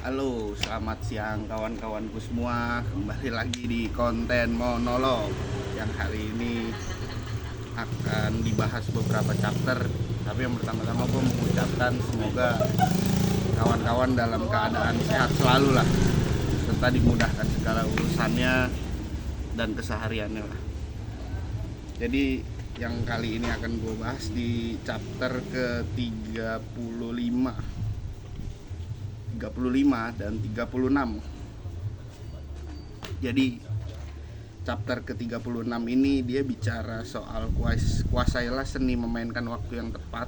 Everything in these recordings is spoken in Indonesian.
Halo, selamat siang kawan-kawanku semua. Kembali lagi di konten monolog yang hari ini akan dibahas beberapa chapter. Tapi yang pertama-tama gue mengucapkan semoga kawan-kawan dalam keadaan sehat selalu lah, serta dimudahkan segala urusannya dan kesehariannya lah. Jadi yang kali ini akan gue bahas di chapter ke-35 dan 36. Jadi chapter ke-36 ini dia bicara soal kuasailah seni memainkan waktu yang tepat.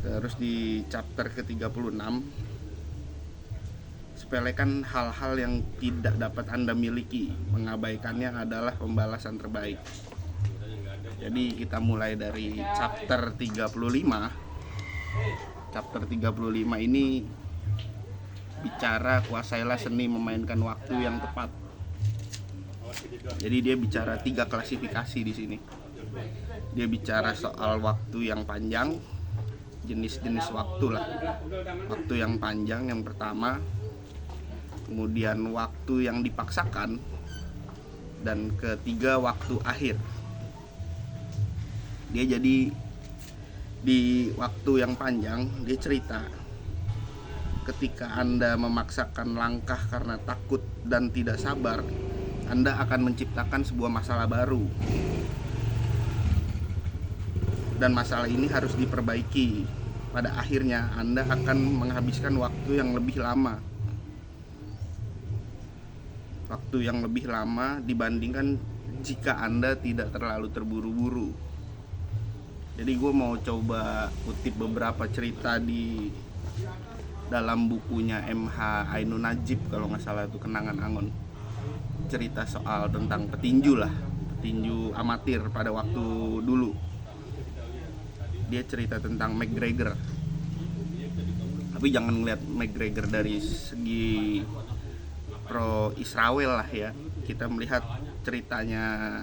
Terus di chapter ke-36 sepelekan hal-hal yang tidak dapat Anda miliki, mengabaikannya adalah pembalasan terbaik. Jadi kita mulai dari chapter 35. Chapter 35 ini bicara kuasailah seni memainkan waktu yang tepat. Jadi dia bicara 3 klasifikasi di sini. Dia bicara soal waktu yang panjang, jenis-jenis waktu lah. Waktu yang panjang yang pertama, kemudian waktu yang dipaksakan, dan ketiga waktu akhir. Dia jadi di waktu yang panjang dia cerita ketika Anda memaksakan langkah karena takut dan tidak sabar, Anda akan menciptakan sebuah masalah baru, dan masalah ini harus diperbaiki. Pada akhirnya Anda akan menghabiskan waktu yang lebih lama dibandingkan jika Anda tidak terlalu terburu-buru. Jadi gue mau coba kutip beberapa cerita di dalam bukunya MH Ainun Najib, kalau nggak salah itu, Kenangan Angon. Cerita soal tentang petinju lah, petinju amatir pada waktu dulu. Dia cerita tentang McGregor. Tapi jangan ngeliat McGregor dari segi pro Israel lah ya. Kita melihat ceritanya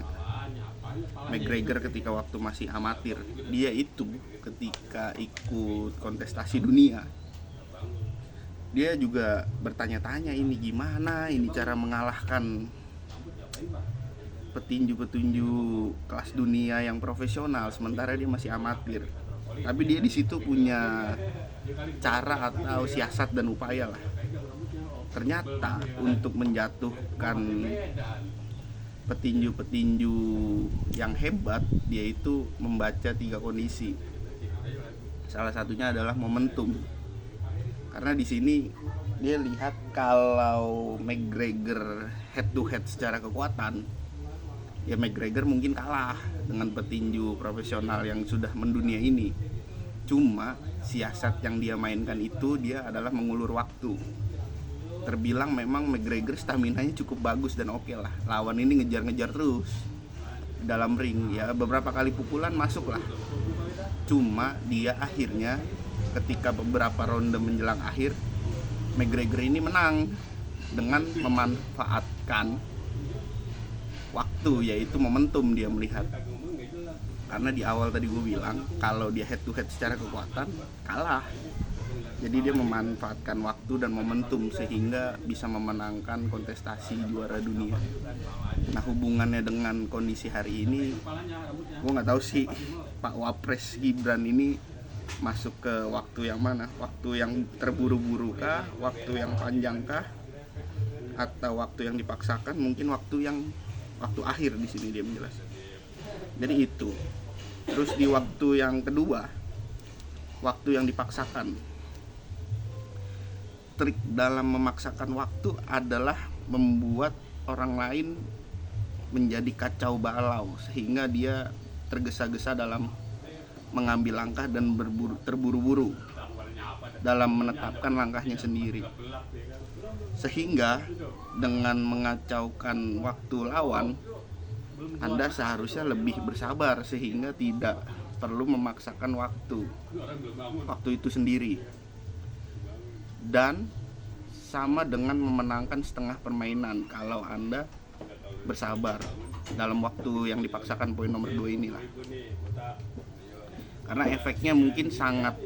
McGregor ketika waktu masih amatir. Dia itu ketika ikut kontestasi dunia, dia juga bertanya-tanya, ini gimana ini cara mengalahkan petinju-petinju kelas dunia yang profesional sementara dia masih amatir. Tapi dia di situ punya cara atau siasat dan upaya lah. Ternyata untuk menjatuhkan petinju-petinju yang hebat, dia itu membaca 3 kondisi. Salah satunya adalah momentum. Karena di sini dia lihat kalau McGregor head to head secara kekuatan, ya McGregor mungkin kalah dengan petinju profesional yang sudah mendunia ini. Cuma siasat yang dia mainkan itu dia adalah mengulur waktu. Terbilang memang McGregor staminanya cukup bagus dan oke lah. Lawan ini ngejar-ngejar terus dalam ring, ya beberapa kali pukulan masuk lah. Cuma dia akhirnya ketika beberapa ronde menjelang akhir, McGregor ini menang dengan memanfaatkan waktu, yaitu momentum dia melihat. Karena di awal tadi gue bilang kalau dia head to head secara kekuatan kalah. Jadi dia memanfaatkan waktu dan momentum sehingga bisa memenangkan kontestasi juara dunia. Nah, hubungannya dengan kondisi hari ini, gue nggak tahu sih Pak Wapres Gibran ini masuk ke waktu yang mana? Waktu yang terburu-buru kah? Waktu yang panjang kah? Atau waktu yang dipaksakan? Mungkin waktu akhir di sini dia menjelaskan. Jadi itu. Terus di waktu yang kedua, waktu yang dipaksakan. Trik dalam memaksakan waktu adalah membuat orang lain menjadi kacau balau sehingga dia tergesa-gesa dalam mengambil langkah dan terburu-buru dalam menetapkan langkahnya sendiri. Sehingga dengan mengacaukan waktu lawan, Anda seharusnya lebih bersabar sehingga tidak perlu memaksakan waktu itu sendiri. Dan sama dengan memenangkan setengah permainan kalau Anda bersabar dalam waktu yang dipaksakan, poin nomor 2 inilah. Karena efeknya mungkin sangat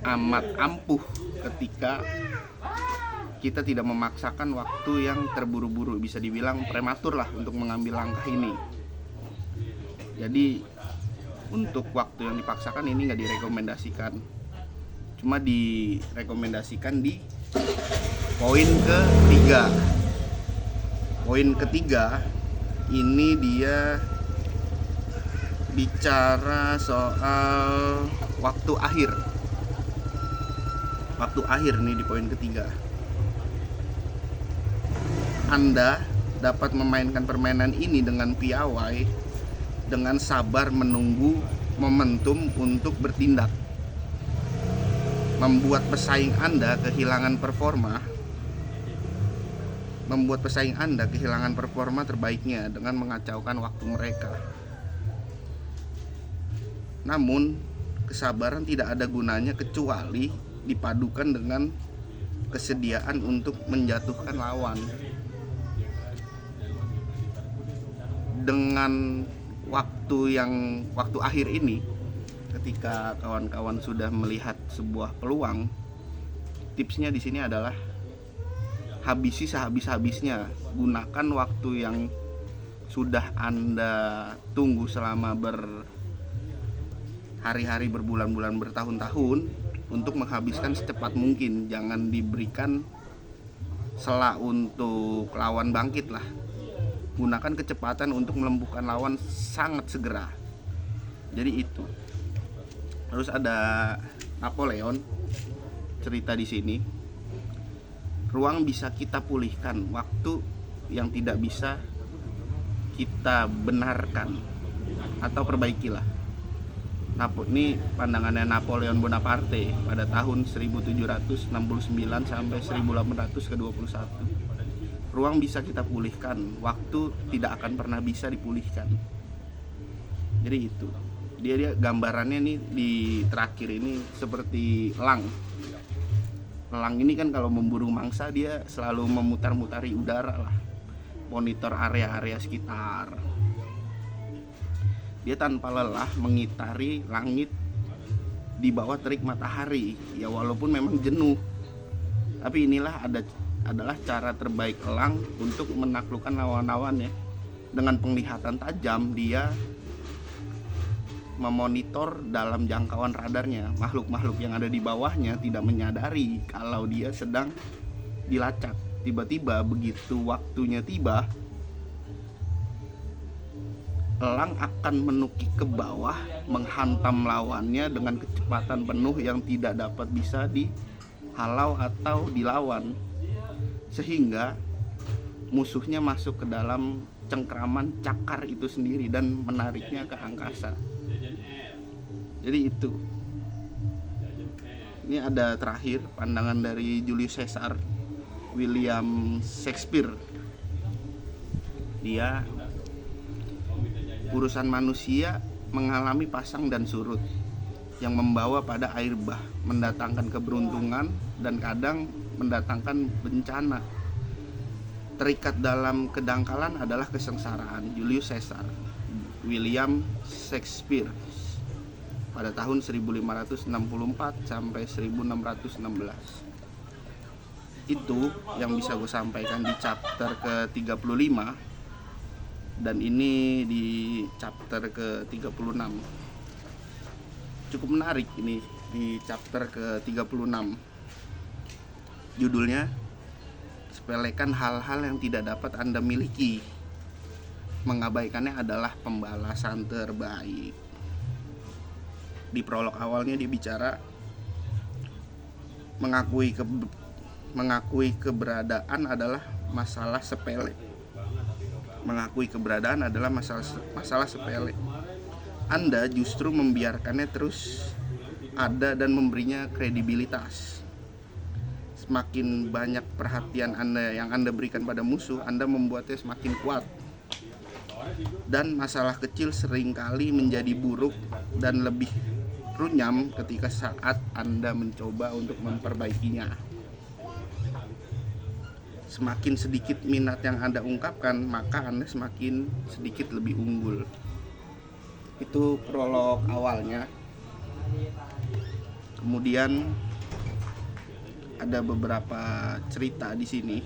amat ampuh ketika kita tidak memaksakan waktu yang terburu-buru, bisa dibilang prematur lah untuk mengambil langkah ini. Jadi untuk waktu yang dipaksakan ini nggak direkomendasikan, cuma direkomendasikan di poin ketiga. Poin ketiga ini dia bicara soal waktu akhir. Waktu akhir nih di poin ketiga. Anda dapat memainkan permainan ini dengan piawai, dengan sabar menunggu momentum untuk bertindak. Membuat pesaing Anda kehilangan performa terbaiknya dengan mengacaukan waktu mereka. Namun, kesabaran tidak ada gunanya kecuali dipadukan dengan kesediaan untuk menjatuhkan lawan. Dengan waktu akhir ini, ketika kawan-kawan sudah melihat sebuah peluang, tipsnya di sini adalah habisi sehabis-habisnya. Gunakan waktu yang sudah Anda tunggu selama berhari-hari, berbulan-bulan, bertahun-tahun untuk menghabiskan secepat mungkin. Jangan diberikan sela untuk lawan bangkit lah. Gunakan kecepatan untuk melumpuhkan lawan sangat segera. Jadi itu. Terus ada Napoleon cerita di sini. Ruang bisa kita pulihkan, waktu yang tidak bisa kita benarkan atau perbaikilah. Ini pandangannya Napoleon Bonaparte pada tahun 1769 sampai 1821. Ruang bisa kita pulihkan, waktu tidak akan pernah bisa dipulihkan. Jadi itu. Dia gambarannya nih di terakhir ini seperti elang. Elang ini kan kalau memburu mangsa dia selalu memutar-mutari udara lah, monitor area-area sekitar. Dia tanpa lelah mengitari langit di bawah terik matahari. Ya walaupun memang jenuh, tapi inilah adalah cara terbaik elang untuk menaklukkan lawan-lawannya. Dengan penglihatan tajam dia memonitor dalam jangkauan radarnya. Makhluk-makhluk yang ada di bawahnya tidak menyadari kalau dia sedang dilacak. Tiba-tiba begitu waktunya tiba, elang akan menukik ke bawah, menghantam lawannya dengan kecepatan penuh yang tidak dapat bisa dihalau atau dilawan, sehingga musuhnya masuk ke dalam cengkraman cakar itu sendiri dan menariknya ke angkasa. Jadi itu. Ini ada terakhir pandangan dari Julius Caesar, William Shakespeare. Dia urusan manusia mengalami pasang dan surut yang membawa pada air bah, mendatangkan keberuntungan dan kadang mendatangkan bencana. Terikat dalam kedangkalan adalah kesengsaraan. Julius Caesar, William Shakespeare pada tahun 1564 sampai 1616. Itu yang bisa gue sampaikan di chapter ke-35, dan ini di chapter ke-36. Cukup menarik ini di chapter ke-36. Judulnya sepelekan hal-hal yang tidak dapat Anda miliki. Mengabaikannya adalah pembalasan terbaik. Di prolog awalnya dia bicara mengakui keberadaan adalah masalah sepele. Mengakui keberadaan adalah masalah sepele. Anda justru membiarkannya terus ada dan memberinya kredibilitas. Semakin banyak perhatian yang Anda berikan pada musuh, Anda membuatnya semakin kuat. Dan masalah kecil seringkali menjadi buruk dan lebih runyam ketika saat Anda mencoba untuk memperbaikinya. Semakin sedikit minat yang Anda ungkapkan, maka Anda semakin sedikit lebih unggul. Itu prolog awalnya. Kemudian ada beberapa cerita di sini.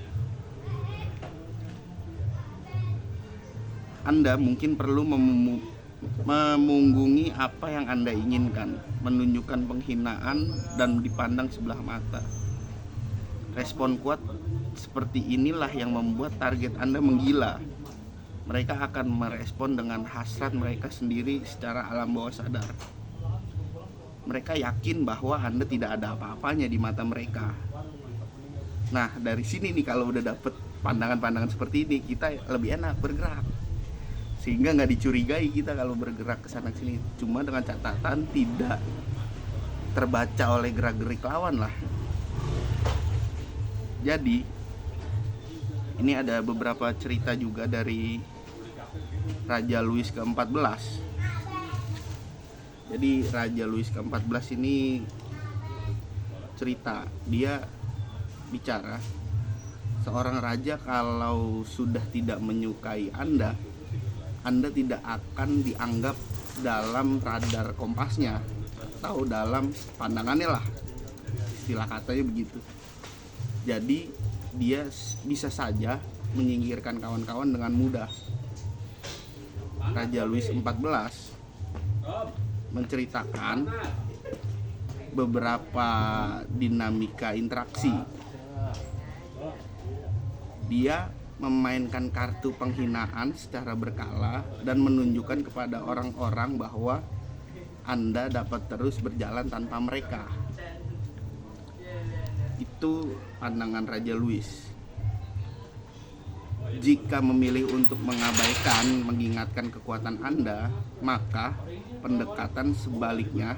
Anda mungkin perlu memunggungi apa yang Anda inginkan, menunjukkan penghinaan dan dipandang sebelah mata. Respon kuat seperti inilah yang membuat target Anda menggila. Mereka akan merespon dengan hasrat mereka sendiri secara alam bawah sadar. Mereka yakin bahwa Anda tidak ada apa-apanya di mata mereka. Nah, dari sini nih, kalau udah dapet pandangan-pandangan seperti ini, kita lebih enak bergerak. Sehingga nggak dicurigai kita kalau bergerak ke sana sini. Cuma dengan catatan tidak terbaca oleh gerak-gerik lawan lah. Jadi ini ada beberapa cerita juga dari Raja Louis ke-14. Jadi Raja Louis ke-14 ini cerita, dia bicara, seorang raja kalau sudah tidak menyukai Anda tidak akan dianggap dalam radar kompasnya atau dalam pandangannya lah, istilah katanya begitu. Jadi dia bisa saja menyingkirkan kawan-kawan dengan mudah. Raja Louis XIV menceritakan beberapa dinamika interaksi. Dia memainkan kartu penghinaan secara berkala dan menunjukkan kepada orang-orang bahwa Anda dapat terus berjalan tanpa mereka. Itu pandangan Raja Louis. Jika memilih untuk mengabaikan, mengingatkan kekuatan Anda, maka pendekatan sebaliknya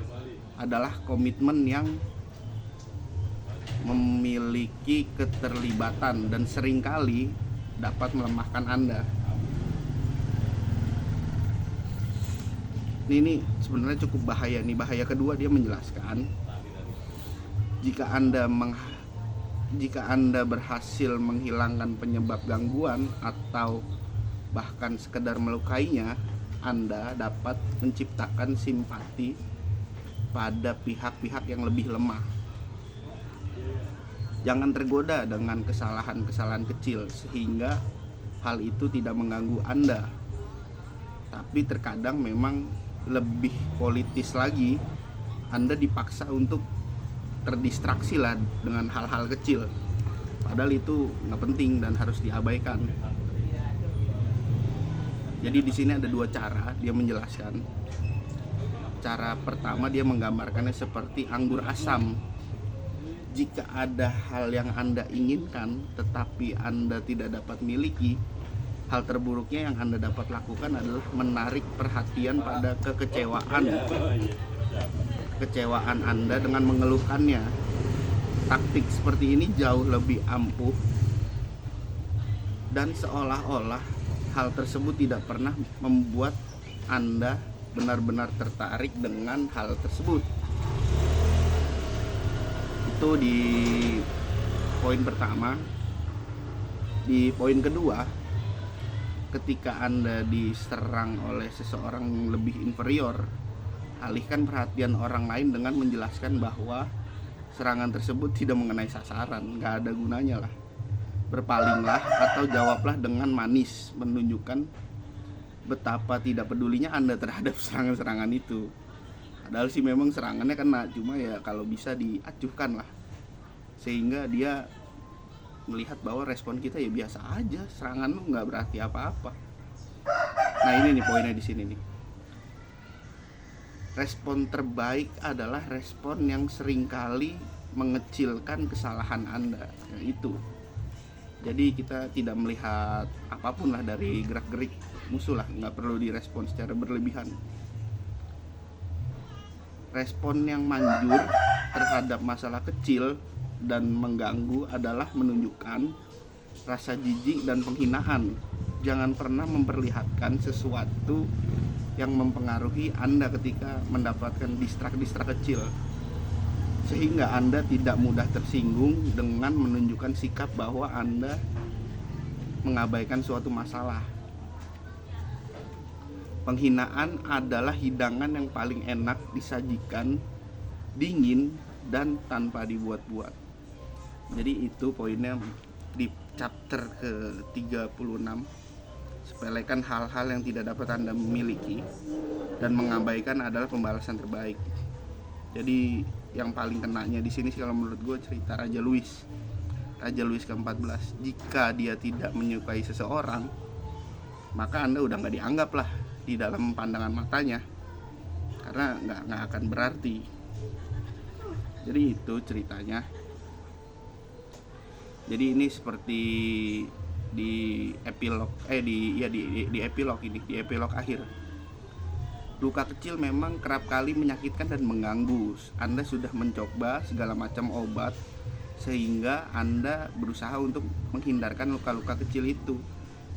adalah komitmen yang memiliki keterlibatan dan seringkali dapat melemahkan Anda. Ini sebenarnya cukup bahaya nih. Bahaya kedua, dia menjelaskan jika Anda berhasil menghilangkan penyebab gangguan atau bahkan sekedar melukainya, Anda dapat menciptakan simpati pada pihak-pihak yang lebih lemah. Jangan tergoda dengan kesalahan-kesalahan kecil sehingga hal itu tidak mengganggu Anda. Tapi terkadang memang lebih politis lagi, Anda dipaksa untuk terdistraksi lah dengan hal-hal kecil, padahal itu nggak penting dan harus diabaikan. Jadi di sini ada dua cara dia menjelaskan. Cara pertama, dia menggambarkannya seperti anggur asam. Jika ada hal yang Anda inginkan tetapi Anda tidak dapat miliki, hal terburuknya yang Anda dapat lakukan adalah menarik perhatian pada kekecewaan Anda dengan mengeluhkannya. Taktik seperti ini jauh lebih ampuh dan seolah-olah hal tersebut tidak pernah membuat Anda benar-benar tertarik dengan hal tersebut. Itu di poin pertama. Di poin kedua, ketika Anda diserang oleh seseorang yang lebih inferior, alihkan perhatian orang lain dengan menjelaskan bahwa serangan tersebut tidak mengenai sasaran, gak ada gunanya lah. Berpalinglah atau jawablah dengan manis, menunjukkan betapa tidak pedulinya Anda terhadap serangan-serangan itu. Padahal sih memang serangannya kena, cuma ya kalau bisa diacuhkan lah, sehingga dia melihat bahwa respon kita ya biasa aja, serangan lu gak berarti apa-apa. Nah ini nih poinnya di sini nih. Respon terbaik adalah respon yang seringkali mengecilkan kesalahan Anda. Nah, itu. Jadi kita tidak melihat apapun lah dari gerak-gerik musuh lah, nggak perlu direspon secara berlebihan. Respon yang manjur terhadap masalah kecil dan mengganggu adalah menunjukkan rasa jijik dan penghinaan. Jangan pernah memperlihatkan sesuatu yang mempengaruhi Anda ketika mendapatkan distrak-distrak kecil, sehingga Anda tidak mudah tersinggung dengan menunjukkan sikap bahwa Anda mengabaikan suatu masalah. Penghinaan adalah hidangan yang paling enak disajikan, dingin dan tanpa dibuat-buat. Jadi itu poinnya di chapter ke-36. Sepelekan hal-hal yang tidak dapat Anda miliki dan mengabaikan adalah pembalasan terbaik. Jadi yang paling kenanya di sini sih kalau menurut gue cerita Raja Louis ke-14. Jika dia tidak menyukai seseorang, maka Anda udah nggak dianggap lah di dalam pandangan matanya, karena nggak akan berarti. Jadi itu ceritanya. Jadi ini seperti di epilog di epilog akhir. Luka kecil memang kerap kali menyakitkan dan mengganggu. Anda sudah mencoba segala macam obat sehingga Anda berusaha untuk menghindarkan luka-luka kecil itu.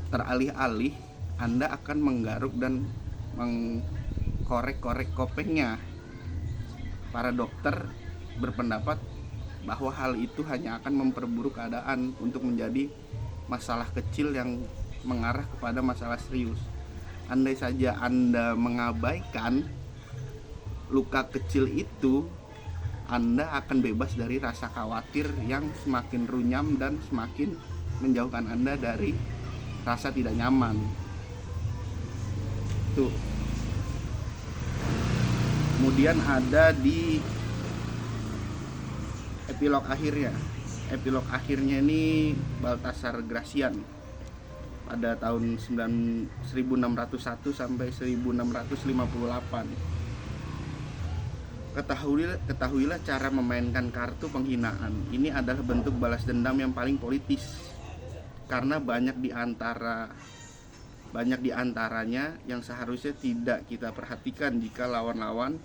Teralih-alih Anda akan menggaruk dan mengkorek-korek kopengnya. Para dokter berpendapat bahwa hal itu hanya akan memperburuk keadaan untuk menjadi masalah kecil yang mengarah kepada masalah serius. Andai saja Anda mengabaikan luka kecil itu, Anda akan bebas dari rasa khawatir yang semakin runyam dan semakin menjauhkan Anda dari rasa tidak nyaman. Tuh. Kemudian ada di epilog akhirnya. Epilog akhirnya ini Baltasar Gracian pada tahun 1601 sampai 1658. Ketahuilah cara memainkan kartu penghinaan. Ini adalah bentuk balas dendam yang paling politis, karena banyak di antaranya yang seharusnya tidak kita perhatikan jika lawan-lawan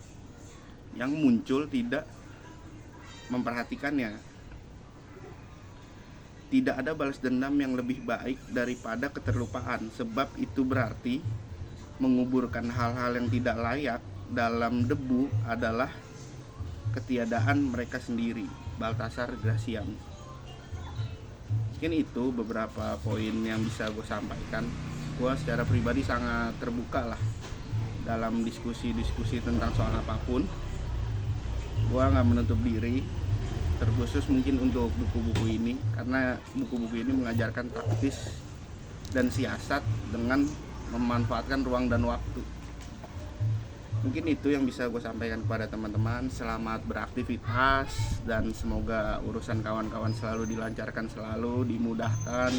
yang muncul tidak memperhatikannya. Tidak ada balas dendam yang lebih baik daripada keterlupaan, sebab itu berarti menguburkan hal-hal yang tidak layak dalam debu adalah ketiadaan mereka sendiri. Baltasar Gracian. Mungkin itu beberapa poin yang bisa gue sampaikan. Gue secara pribadi sangat terbuka lah dalam diskusi tentang soal apapun. Gue gak menutup diri, terkhusus mungkin untuk buku-buku ini, karena buku-buku ini mengajarkan taktis dan siasat dengan memanfaatkan ruang dan waktu. Mungkin itu yang bisa gue sampaikan kepada teman-teman. Selamat beraktivitas dan semoga urusan kawan-kawan selalu dilancarkan, selalu dimudahkan,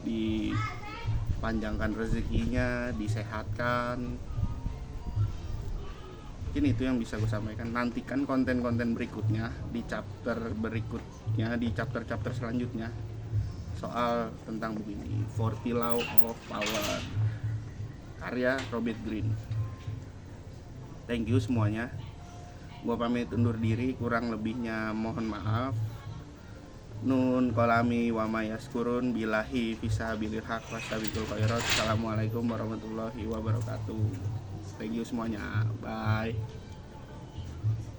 dipanjangkan rezekinya, disehatkan. Mungkin itu yang bisa gue sampaikan. Nantikan konten-konten berikutnya di chapter berikutnya, di chapter-chapter selanjutnya, soal tentang buku ini, 40 Law of Power, karya Robert Greene. Thank you semuanya. Gua pamit undur diri, kurang lebihnya mohon maaf. Nun kolami wa mayaskurun billahi fisabilil haq wastabiqul khairat. Assalamualaikum warahmatullahi wabarakatuh. Thank you semuanya. Bye.